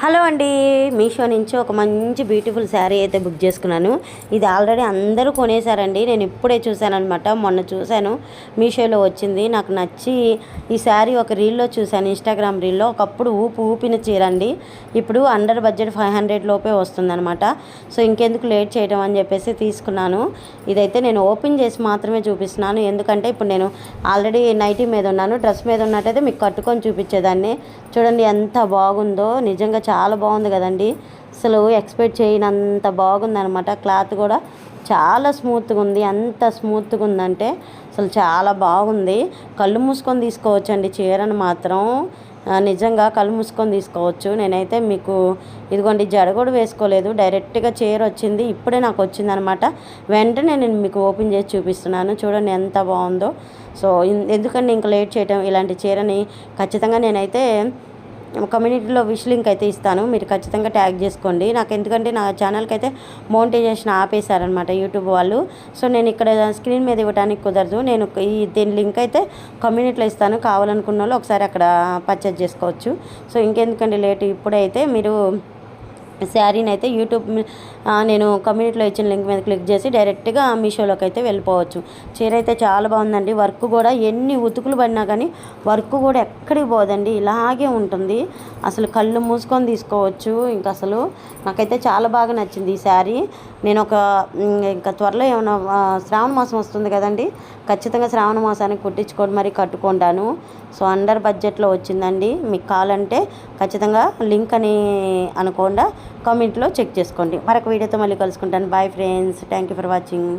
Hello అండి, మీషో నుంచి ఒక మంచి బ్యూటిఫుల్ శారీ అయితే బుక్ చేసుకున్నాను. ఇది ఆల్రెడీ అందరూ కొనేసారండి. నేను ఇప్పుడే చూశాను అనమాట. మొన్న చూశాను, మీషోలో వచ్చింది. నాకు నచ్చి ఈ శారీ ఒక రీల్లో చూశాను, ఇన్స్టాగ్రామ్ రీల్లో. ఒకప్పుడు ఊపిన చీర అండి. ఇప్పుడు అండర్ బడ్జెట్ 500 లోపే వస్తుందన్నమాట. సో ఇంకెందుకు లేట్ చేయడం అని చెప్పేసి తీసుకున్నాను. ఇదైతే నేను ఓపెన్ చేసి మాత్రమే చూపిస్తున్నాను, ఎందుకంటే ఇప్పుడు నేను ఆల్రెడీ నైటీ మీద ఉన్నాను. డ్రెస్ మీద ఉన్నట్టయితే మీకు కట్టుకొని చూపించేదాన్ని. చూడండి ఎంత బాగుందో, నిజంగా చాలా బాగుంది కదండి. అసలు ఎక్స్పెక్ట్ చేయనంత బాగుందనమాట. క్లాత్ కూడా చాలా స్మూత్గా ఉంది. ఎంత స్మూత్గా ఉందంటే అసలు చాలా బాగుంది. కళ్ళు మూసుకొని తీసుకోవచ్చండి చీరను మాత్రం. నిజంగా కళ్ళు మూసుకొని తీసుకోవచ్చు. నేనైతే మీకు ఇదిగోండి జడ కూడా వేసుకోలేదు, డైరెక్ట్గా చీర వచ్చింది. ఇప్పుడే నాకు వచ్చిందనమాట. వెంటనే నేను మీకు ఓపెన్ చేసి చూపిస్తున్నాను. చూడండి ఎంత బాగుందో. సో ఎందుకంటే ఇంకా లేట్ చేయటం, ఇలాంటి చీరని ఖచ్చితంగా నేనైతే కమ్యూనిటీలో విష్ లింక్ అయితే ఇస్తాను, మీరు ఖచ్చితంగా ట్యాగ్ చేసుకోండి నాకు. ఎందుకంటే నా ఛానల్కి అయితే మోనిటైజేషన్ ఆపేశారనమాట యూట్యూబ్ వాళ్ళు. సో నేను ఇక్కడ స్క్రీన్ మీద ఇవ్వడానికి కుదరదు. నేను దీని లింక్ అయితే కమ్యూనిటీలో ఇస్తాను, కావాలనుకున్న వాళ్ళు ఒకసారి అక్కడ పర్చేజ్ చేసుకోవచ్చు. సో ఇంకెందుకండి లేట్, ఇప్పుడైతే మీరు శారీని అయితే యూట్యూబ్ నేను కమ్యూనిటీలో ఇచ్చిన లింక్ మీద క్లిక్ చేసి డైరెక్ట్గా మీషోలోకి అయితే వెళ్ళిపోవచ్చు. చీర అయితే చాలా బాగుందండి. వర్క్ కూడా ఎన్ని ఉతుకులు పడినా కానీ వర్క్ కూడా ఎక్కడికి పోదండి, ఇలాగే ఉంటుంది. అసలు కళ్ళు మూసుకొని తీసుకోవచ్చు. ఇంకా అసలు నాకైతే చాలా బాగా నచ్చింది ఈ శారీ. నేను ఇంకా త్వరలో ఏమైనా శ్రావణ మాసం వస్తుంది కదండి, ఖచ్చితంగా శ్రావణ మాసానికి కుట్టించుకొని మరీ కట్టుకుంటాను. సో అండర్ బడ్జెట్లో వచ్చిందండి. మీకు కావాలంటే ఖచ్చితంగా లింక్ అని అనకుండా కామెంట్లో చెక్ చేసుకోండి. మరొక వీడియోతో మళ్ళీ కలుసుకుంటాను. Bye friends, thank you for watching.